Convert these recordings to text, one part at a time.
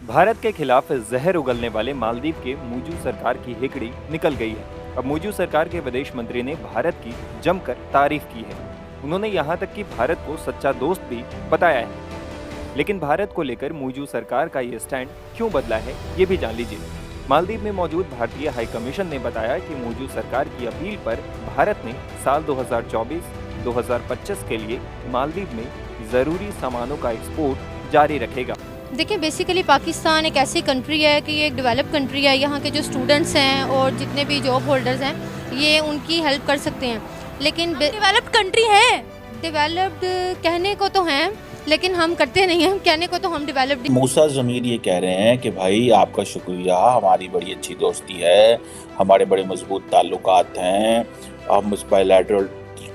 भारत के खिलाफ जहर उगलने वाले मालदीव के मौजूद सरकार की हिकड़ी निकल गई है। अब मौजूद सरकार के विदेश मंत्री ने भारत की जमकर तारीफ की है। उन्होंने यहाँ तक कि भारत को सच्चा दोस्त भी बताया है। लेकिन भारत को लेकर मौजूद सरकार का ये स्टैंड क्यों बदला है, ये भी जान लीजिए। मालदीव में मौजूद भारतीय हाई कमीशन ने बताया कि मौजूद सरकार की अपील पर भारत ने साल 2024-2025 के लिए मालदीव में जरूरी सामानों का एक्सपोर्ट जारी रखेगा। देखिए, बेसिकली पाकिस्तान एक ऐसी कंट्री है कि ये एक डेवलप कंट्री है। यहाँ के जो स्टूडेंट्स हैं और जितने भी जॉब होल्डर्स हैं, ये उनकी हेल्प कर सकते हैं। लेकिन डेवलप्ड कंट्री है, डेवलप्ड कहने को तो हैं, लेकिन हम करते नहीं हैं। कहने को तो हम डेवलप्ड। मूसा ज़मीर ये कह रहे हैं कि भाई आपका शुक्रिया, हमारी बड़ी अच्छी दोस्ती है, हमारे बड़े मजबूत ताल्लुकात हैं, हम उस बायलैटरल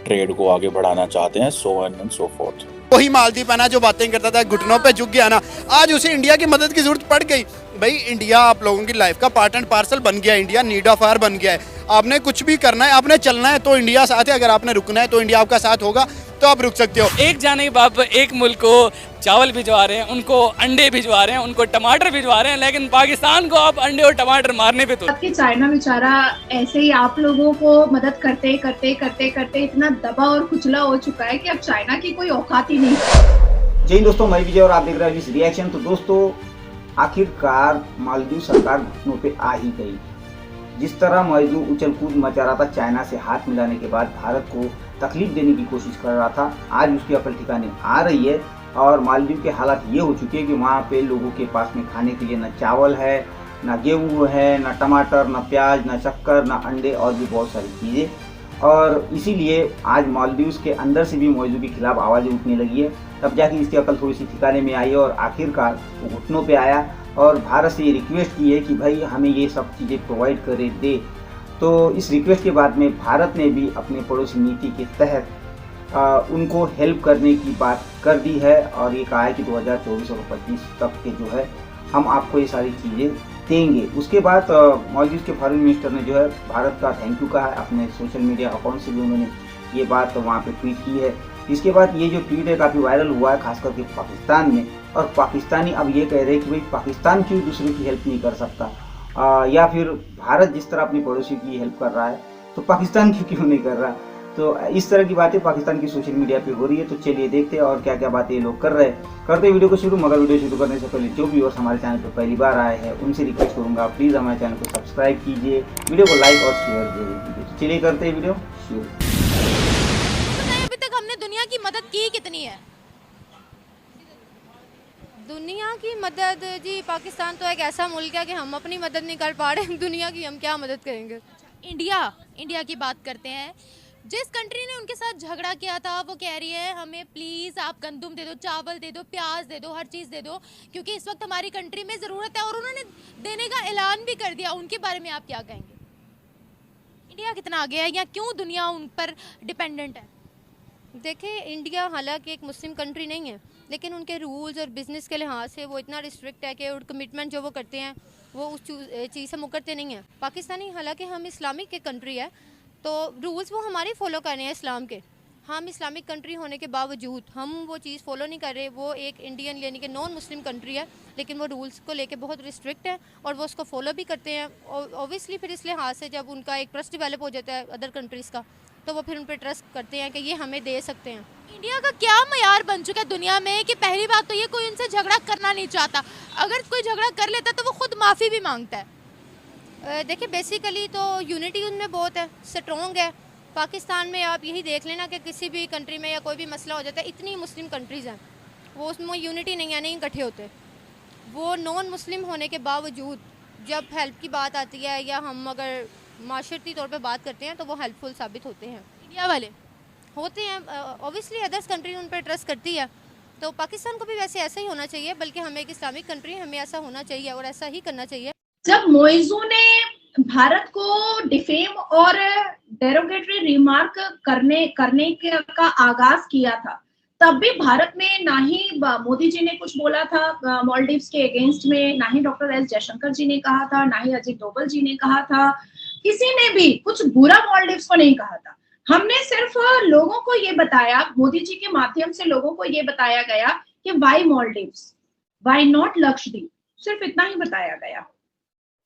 ट्रेड को आगे बढ़ाना चाहते हैं, so on and so fourth. वही मालदीव है ना जो बातें करता था, घुटनों पे झुक गया ना, आज उसे इंडिया की मदद की जरूरत पड़ गई। भाई इंडिया आप लोगों की लाइफ का पार्ट एंड पार्सल बन गया है, इंडिया नीड ऑफ आवर बन गया है। आपने कुछ भी करना है, आपने चलना है तो इंडिया साथ है, अगर आपने रुकना है तो इंडिया आपका साथ होगा, तो आप रुक सकते हो। एक जानिब आप एक मुल्क को चावल भिजवा रहे हैं, उनको अंडे भिजवा रहे हैं, उनको टमाटर भिजवा रहे हैं, लेकिन पाकिस्तान को आप अंडे और टमाटर मारने पे तो। चाइना बेचारा ऐसे ही आप लोगों को मदद करते करते करते करते इतना दबा और कुचला हो चुका है कि अब चाइना की कोई औकात ही नहीं। जय हिंद दोस्तों, मैं विजय और आप देख रहे हैं रिएक्शन। तो दोस्तों, आखिरकार मालदीव सरकार घुटनों पे आ ही गई। जिस तरह मालदीव उछल कूद मचा रहा था चाइना से हाथ मिलाने के बाद, भारत को तकलीफ देने की कोशिश कर रहा था, आज उसकी अकल ठिकाने आ रही है। और मालदीव के हालात ये हो चुके हैं कि वहाँ पे लोगों के पास में खाने के लिए न चावल है, न गेहूँ है, न टमाटर, न प्याज, न शक्कर, न अंडे और भी बहुत सारी चीज़ें। और इसीलिए आज मालदीव के अंदर से भी मालदीव के खिलाफ आवाज़ें उठने लगी है। तब जाके इसकी अकल थोड़ी सी ठिकाने में आई और आखिरकार वो घुटनों पे आया और भारत से ये रिक्वेस्ट की है कि भाई हमें ये सब चीज़ें प्रोवाइड करे दे। तो इस रिक्वेस्ट के बाद में भारत ने भी अपने पड़ोसी नीति के तहत उनको हेल्प करने की बात कर दी है और ये कहा है कि 2024 और 2025 तक के जो है हम आपको ये सारी चीज़ें देंगे। उसके बाद मालदीव के फॉरेन मिनिस्टर ने जो है भारत का थैंक यू कहा है, अपने सोशल मीडिया अकाउंट से भी उन्होंने ये बात वहाँ पे ट्वीट की है। इसके बाद ये जो ट्वीट है काफ़ी वायरल हुआ है, खास करके पाकिस्तान में। और पाकिस्तानी अब ये कह रहे हैं कि भाई पाकिस्तान क्यों दूसरे की हेल्प नहीं कर सकता, या फिर भारत जिस तरह अपने पड़ोसी की हेल्प कर रहा है तो पाकिस्तान क्यों नहीं कर रहा। तो इस तरह की बातें पाकिस्तान की सोशल मीडिया पे हो रही है। तो चलिए देखते हैं और क्या क्या बातें ये लोग कर रहे हैं। करते वीडियो को शुरू, मगर वीडियो शुरू करने से पहले जो व्यूअर्स हमारे चैनल पर पहली बार आए हैं उनसे रिक्वेस्ट करूंगा, प्लीज़ हमारे चैनल को सब्सक्राइब कीजिए, वीडियो को लाइक और शेयर जरूर कीजिए। तो चलिए करते हैं वीडियो शुरू। अभी तक हमने दुनिया की मदद की कितनी है? दुनिया की मदद जी, पाकिस्तान तो एक ऐसा मुल्क है कि हम अपनी मदद नहीं कर पा रहे, दुनिया की हम क्या मदद करेंगे। इंडिया की बात करते हैं। जिस कंट्री ने उनके साथ झगड़ा किया था वो कह रही है हमें प्लीज़ आप गंदम दे दो, चावल दे दो, प्याज दे दो, हर चीज़ दे दो, क्योंकि इस वक्त हमारी कंट्री में ज़रूरत है। और उन्होंने देने का ऐलान भी कर दिया। उनके बारे में आप क्या कहेंगे? इंडिया कितना आगे है या क्यों दुनिया उन पर डिपेंडेंट है? देखिए, इंडिया हालांकि एक मुस्लिम कंट्री नहीं है, लेकिन उनके रूल्स और बिज़नेस के लिहाज से वो इतना रिस्ट्रिक्ट है कि कमिटमेंट जो वो करते हैं वो उस चीज़ से मुकरते नहीं हैं। पाकिस्तानी हालांकि हम इस्लामिक के कंट्री है, तो रूल्स वो हमारे फॉलो कर रहे हैं इस्लाम के। हम इस्लामिक कंट्री होने के बावजूद हम वो चीज़ फॉलो नहीं कर रहे। वो एक इंडियन यानी कि नॉन मुस्लिम कंट्री है, लेकिन वो रूल्स को लेके बहुत रिस्ट्रिक्ट है और वो उसको फॉलो भी करते हैं। और ऑब्वियसली फिर इस लिहाज से जब उनका एक ट्रस्ट डेवलप हो जाता है अदर कंट्रीज़ का, तो वो फिर उन पर ट्रस्ट करते हैं कि ये हमें दे सकते हैं। इंडिया का क्या मयार बन चुका है दुनिया में कि पहली बात तो ये कोई उनसे झगड़ा करना नहीं चाहता, अगर कोई झगड़ा कर लेता तो वो खुद माफ़ी भी मांगता है। देखिए, बेसिकली तो यूनिटी उनमें बहुत है, स्ट्रॉन्ग है। पाकिस्तान में आप यही देख लेना कि किसी भी कंट्री में या कोई भी मसला हो जाता है, इतनी मुस्लिम कंट्रीज़ हैं, वो उसमें यूनिटी नहीं है, नहीं इकट्ठे होते। वो नॉन मुस्लिम होने के बावजूद जब हेल्प की बात आती है या हम अगर माशरती तौर पे बात करते हैं तो वो हेल्पफुल साबित होते हैं। इंडिया वाले होते हैं, ऑब्वियसली अदर्स कंट्री उन पर ट्रस्ट करती है, तो पाकिस्तान को भी वैसे ऐसा ही होना चाहिए। बल्कि हमें एक इस्लामिक कंट्री, हमें ऐसा होना चाहिए और ऐसा ही करना चाहिए। जब मोइजू ने भारत को डिफेम और डेरोगेटरी रिमार्क करने का आगाज किया था, तब भी भारत में ना ही मोदी जी ने कुछ बोला था मालदीव्स के अगेंस्ट में, ना ही डॉक्टर एस जयशंकर जी ने कहा था, ना ही अजीत डोभाल जी ने कहा था, किसी ने भी कुछ बुरा मालदीव्स को नहीं कहा था। हमने सिर्फ लोगों को ये बताया, मोदी जी के माध्यम से लोगों को ये बताया गया कि why Maldives, why not Lakshadweep, सिर्फ इतना ही बताया गया।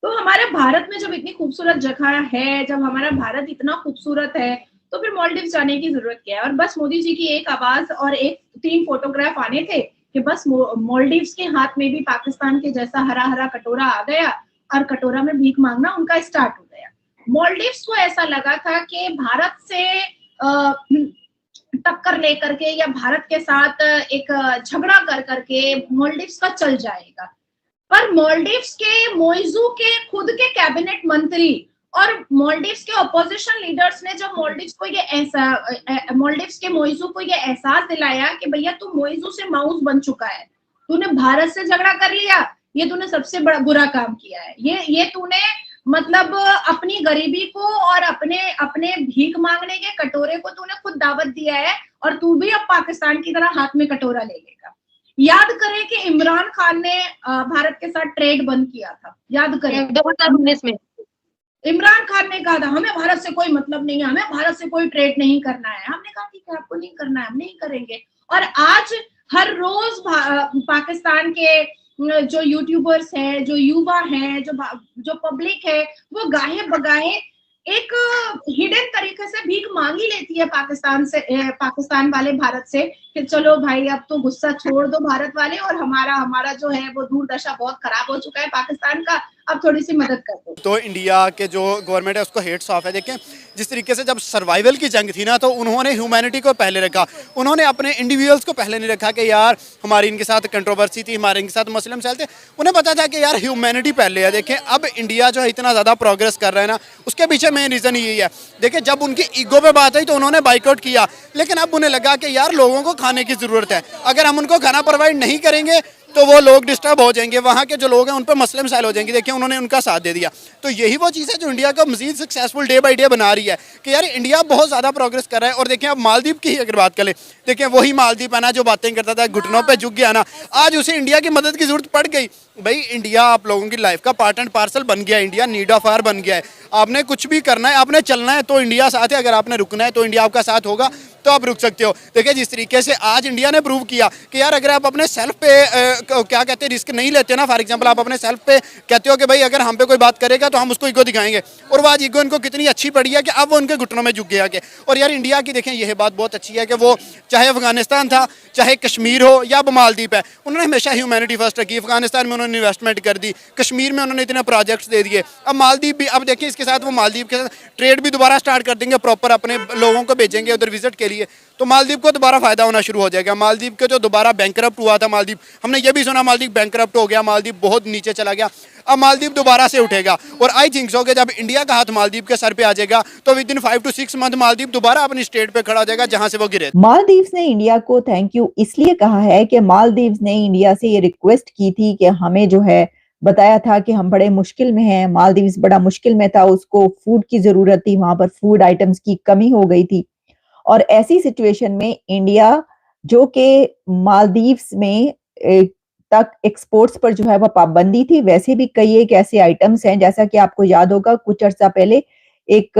तो हमारे भारत में जब इतनी खूबसूरत जगह है, जब हमारा भारत इतना खूबसूरत है, तो फिर मालदीव जाने की जरूरत क्या है। और बस मोदी जी की एक आवाज और 3 फोटोग्राफ आने थे कि बस मालदीव्स के हाथ में भी पाकिस्तान के जैसा हरा हरा कटोरा आ गया और कटोरा में भीख मांगना उनका स्टार्ट हो गया। मालदीव्स को ऐसा लगा था कि भारत से टक्कर लेकर के या भारत के साथ एक झगड़ा कर करके मालदीव्स का चल जाएगा। पर मालदीव्स के मोइजू के खुद के कैबिनेट मंत्री और मालदीव्स के ऑपोजिशन लीडर्स ने जब मालदीव्स के मोइजू को ये एहसास दिलाया कि भैया तू मोइजू से माउस बन चुका है, तूने भारत से झगड़ा कर लिया, ये तूने सबसे बड़ा बुरा काम किया है, ये तूने मतलब अपनी गरीबी को और अपने भीख मांगने के कटोरे को तूने खुद दावत दिया है और तू भी अब पाकिस्तान की तरह हाथ में कटोरा ले लेगा। याद करें कि इमरान खान ने भारत के साथ ट्रेड बंद किया था, याद करें 2019 में इमरान खान ने कहा था हमें भारत से कोई मतलब नहीं है, हमें भारत से कोई ट्रेड नहीं करना है। हमने कहा ठीक है, आपको नहीं करना है, हम नहीं करेंगे। और आज हर रोज पाकिस्तान के जो यूट्यूबर्स हैं, जो युवा हैं, जो पब्लिक है, वो गाहे बगाहे एक हिडन तरीके से भीख मांगी लेती है पाकिस्तान वाले भारत से कि चलो भाई अब तो गुस्सा छोड़ दो भारत वाले, और हमारा जो है वो दूरदशा बहुत खराब हो चुका है पाकिस्तान का, अब थोड़ी सी मदद कर दो। तो इंडिया के जो गवर्नमेंट है उसको हेड्स ऑफ है। देखें जिस तरीके से जब सर्वाइवल की जंग थी ना, तो उन्होंने ह्यूमैनिटी को पहले रखा, उन्होंने अपने इंडिविजुअल्स को पहले नहीं रखा कि यार हमारी इनके साथ कंट्रोवर्सी थी, हमारे इनके साथ मुस्लिम सेल थे, उन्हें पता था कि यार ह्यूमैनिटी पहले है। देखें अब इंडिया जो है इतना ज़्यादा प्रोग्रेस कर रहा है ना, उसके पीछे मेन रीज़न यही है। देखिए जब उनकी ईगो पे बात आई तो उन्होंने बाइकआउट किया, लेकिन अब उन्हें लगा कि यार लोगों को खाने की ज़रूरत है, अगर हम उनको खाना प्रोवाइड नहीं करेंगे तो वो लोग डिस्टर्ब हो जाएंगे, वहाँ के जो लोग हैं उन पर मसले मसाइल हो जाएंगे। देखिए उन्होंने उनका साथ दे दिया। तो यही वो चीज़ है जो इंडिया को मजीद सक्सेसफुल डे बाई डे बना रही है कि यार इंडिया बहुत ज़्यादा प्रोग्रेस कर रहा है। और देखिए अब मालदीव की ही अगर बात करें, देखिए वही मालदीव है ना जो बातें करता था, घुटनों पे झुक गया ना, आज उसे इंडिया की मदद की जरूरत पड़ गई। भाई इंडिया आप लोगों की लाइफ का पार्ट एंड पार्सल बन गया है, इंडिया नीड ऑफ आवर बन गया है। आपने कुछ भी करना है, आपने चलना है तो इंडिया साथ है, अगर आपने रुकना है तो इंडिया आपका साथ होगा, तो आप रुक सकते हो। देखिए जिस तरीके से आज इंडिया ने प्रूव किया कि यार अगर आप अपने सेल्फ पे क्या कहते हैं रिस्क नहीं लेते ना, फॉर एग्जांपल आप अपने सेल्फ पे कहते हो कि भाई अगर हम पे कोई बात करेगा तो हम उसको ईगो दिखाएंगे, और वो आज ईगो इनको कितनी अच्छी पड़ी है कि अब वो उनके घुटनों में झुक गया के। और यार इंडिया की देखें यह बात बहुत अच्छी है कि वो चाहे अफगानिस्तान था, चाहे कश्मीर हो या मालदीव है, उन्होंने हमेशा ह्यूमैनिटी फर्स्ट रखी। अफगानिस्तान में उन्होंने इन्वेस्टमेंट कर दी, कश्मीर में उन्होंने इतने प्रोजेक्ट्स दे दिए, अब मालदीव भी, अब देखिए इसके साथ वो मालदीव के साथ ट्रेड भी दोबारा स्टार्ट कर देंगे, प्रॉपर अपने लोगों को भेजेंगे उधर विजिट के लिए, तो मालदीव को दोबारा फायदा होना शुरू हो जाएगा। मालदीव के जो दोबारा बैंकरप्ट हुआ था मालदीव, हमने ये भी सुना मालदीव बैंकरप्ट हो गया, मालदीव बहुत नीचे चला गया, अब मालदीव दोबारा से उठेगा। और आई थिंक सो कि जब इंडिया का हाथ मालदीव के सर पे आ जाएगा तो with in 5 to 6 month Maldives दोबारा अपनी स्टेट पे खड़ा हो जाएगा जहां से वो गिरे। मालदीव्स ने इंडिया को थैंक यू इसलिए कहा है कि मालदीव्स ने इंडिया से ये रिक्वेस्ट की थी कि हमें जो है बताया था कि हम बड़े मुश्किल में हैं, मालदीव्स बड़ा मुश्किल में था, उसको फूड की जरूरत थी, वहां पर फूड आइटम्स की कमी हो गई थी, और ऐसी सिचुएशन में इंडिया जो कि मालदीव्स में तक एक्सपोर्ट्स पर जो है वह पाबंदी थी, वैसे भी कई एक ऐसे आइटम्स हैं जैसा कि आपको याद होगा कुछ अर्सा पहले एक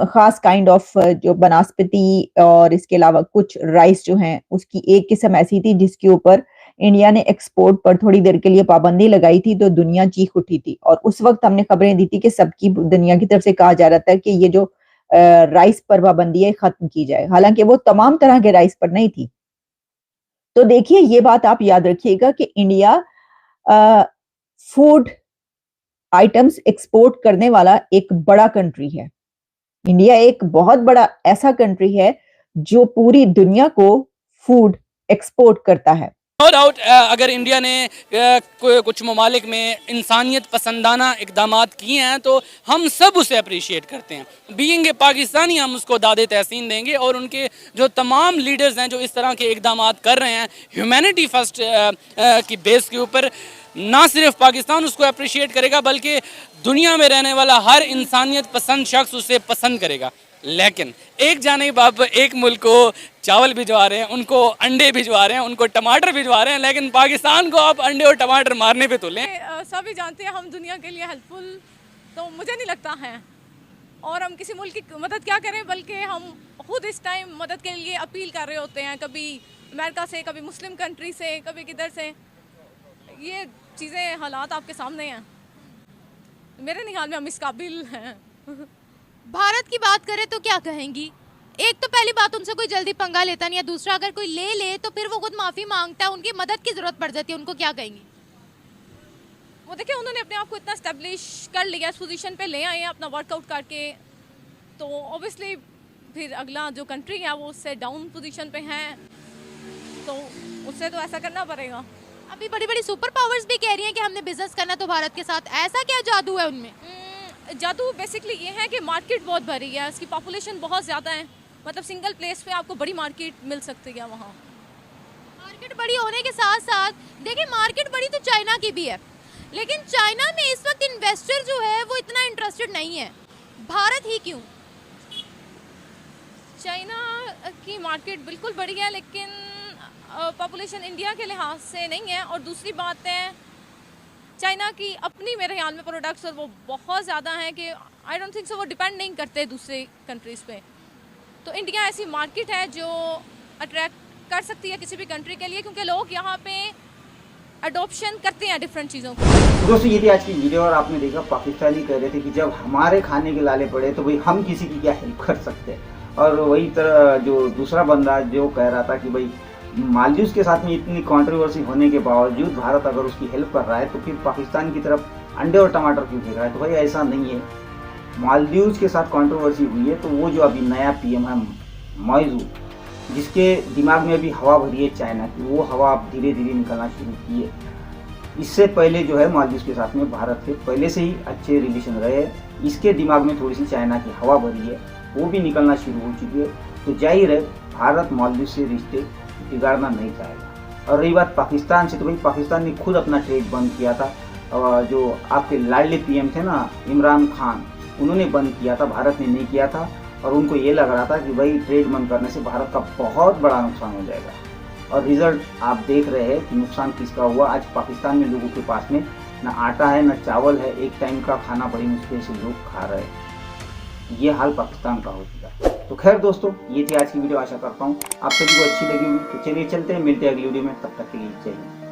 खास काइंड ऑफ जो बनास्पति और इसके अलावा कुछ राइस जो हैं उसकी एक किस्म ऐसी थी जिसके ऊपर इंडिया ने एक्सपोर्ट पर थोड़ी देर के लिए पाबंदी लगाई थी, तो दुनिया चीख उठी थी। और उस वक्त हमने खबरें दी थी कि सबकी दुनिया की तरफ से कहा जा रहा था कि ये जो राइस पर पाबंदी है खत्म की जाए, हालांकि वो तमाम तरह के राइस पर नहीं थी। तो देखिए ये बात आप याद रखिएगा कि इंडिया फूड आइटम्स एक्सपोर्ट करने वाला एक बड़ा कंट्री है। इंडिया एक बहुत बड़ा ऐसा कंट्री है जो पूरी दुनिया को फूड एक्सपोर्ट करता है। नो डाउट अगर इंडिया ने कुछ ममालिक में इंसानियत पसंदाना इकदाम किए हैं तो हम सब उसे अप्रिशिएट करते हैं। बीइंग ए पाकिस्तानी हम उसको दादे तहसीन देंगे, और उनके जो तमाम लीडर्स हैं जो इस तरह के इकदाम कर रहे हैं ह्यूमैनिटी फर्स्ट की बेस के ऊपर, ना सिर्फ पाकिस्तान उसको अप्रिशिएट करेगा बल्कि दुनिया में रहने वाला हर इंसानियत पसंद शख्स उसे पसंद करेगा। लेकिन एक जानिब आप एक मुल्क को चावल भिजवा रहे हैं, उनको अंडे भिजवा रहे हैं, उनको टमाटर भिजवा रहे हैं, लेकिन पाकिस्तान को आप अंडे और टमाटर मारने पे तुले। सभी जानते हैं हम दुनिया के लिए हेल्पफुल तो मुझे नहीं लगता है, और हम किसी मुल्क की मदद क्या करें, बल्कि हम खुद इस टाइम मदद के लिए अपील कर रहे होते हैं, कभी अमेरिका से, कभी मुस्लिम कंट्री से, कभी किधर से। ये चीज़ें, हालात आपके सामने हैं। मेरे ख्याल में हम इस काबिल हैं। भारत की बात करें तो क्या कहेंगी? एक तो पहली बात, उनसे कोई जल्दी पंगा लेता नहीं है, दूसरा अगर कोई ले ले तो फिर वो खुद माफ़ी मांगता है, उनकी मदद की ज़रूरत पड़ जाती है, उनको क्या कहेंगी? वो देखिए, उन्होंने अपने आप को इतना स्टैब्लिश कर लिया, इस पोजीशन पे ले आए हैं अपना वर्कआउट करके, तो ऑब्वियसली फिर अगला जो कंट्री है वो उससे डाउन पोजीशन पे है, तो उससे तो ऐसा करना पड़ेगा। अभी बड़ी बड़ी सुपर पावर्स भी कह रही हैं कि हमने बिजनेस करना तो भारत के साथ, ऐसा क्या जादू है उनमें? जादू बेसिकली ये है कि मार्केट बहुत भरी है, उसकी पॉपुलेशन बहुत ज़्यादा है, मतलब सिंगल प्लेस पे आपको बड़ी मार्केट मिल सकती है वहाँ। मार्केट बड़ी होने के साथ साथ देखिए, मार्केट बड़ी तो चाइना की भी है, लेकिन चाइना में इस वक्त इन्वेस्टर जो है वो इतना इंटरेस्टेड नहीं है, भारत ही क्यों? चाइना की मार्केट बिल्कुल बड़ी है, लेकिन पॉपुलेशन इंडिया के लिहाज से नहीं है, और दूसरी बात है चाइना की अपनी मेरे ख्याल में प्रोडक्ट्स और वो बहुत ज़्यादा हैं कि आई डोंट थिंक सो वो डिपेंड नहीं करते दूसरे कंट्रीज़ पे। तो इंडिया ऐसी मार्केट है जो अट्रैक्ट कर सकती है किसी भी कंट्री के लिए, क्योंकि लोग यहाँ पे अडोप्शन करते हैं डिफरेंट चीज़ों को। दोस्तों, ये थी आज की वीडियो और आपने देखा पाकिस्तानी कह रहे थे कि जब हमारे खाने के लाले पड़े तो भाई हम किसी की क्या हेल्प कर सकते हैं, और वही तरह जो दूसरा बंदा जो कह रहा था कि भाई मालदीव्स के साथ में इतनी कंट्रोवर्सी होने के बावजूद भारत अगर उसकी हेल्प कर रहा है तो फिर पाकिस्तान की तरफ अंडे और टमाटर क्यों फेंक रहा है? तो भाई ऐसा नहीं है, मालदीव्स के साथ कंट्रोवर्सी हुई है तो वो जो अभी नया पीएम है मौजू, जिसके दिमाग में अभी हवा भरी है चाइना की, वो हवा अब धीरे धीरे निकलना शुरू की है। इससे पहले जो है मालदीव्स के साथ में भारत के पहले से ही अच्छे रिलेशन रहे हैं, इसके दिमाग में थोड़ी सी चाइना की हवा भरी है, वो भी निकलना शुरू हो चुकी है। तो जाहिर है भारत मालदीव से रिश्ते बिगाड़ना नहीं चाहेगा। और रही बात पाकिस्तान से, तो भाई पाकिस्तान ने खुद अपना ट्रेड बंद किया था, जो आपके लाडले पीएम थे ना इमरान खान, उन्होंने बंद किया था, भारत ने नहीं किया था, और उनको ये लग रहा था कि भाई ट्रेड बंद करने से भारत का बहुत बड़ा नुकसान हो जाएगा। और रिजल्ट आप देख रहे हैं कि नुकसान किसका हुआ। आज पाकिस्तान में लोगों के पास में ना आटा है ना चावल है, एक टाइम का खाना बड़ी मुश्किल से लोग खा रहे हैं। ये हाल पाकिस्तान का हो चुका है। तो खैर दोस्तों, ये थी आज की वीडियो, आशा करता हूँ आप सभी को अच्छी लगी होगी। तो चलिए चलते हैं, मिलते हैं अगली वीडियो में, तब तक के लिए जय हिंद।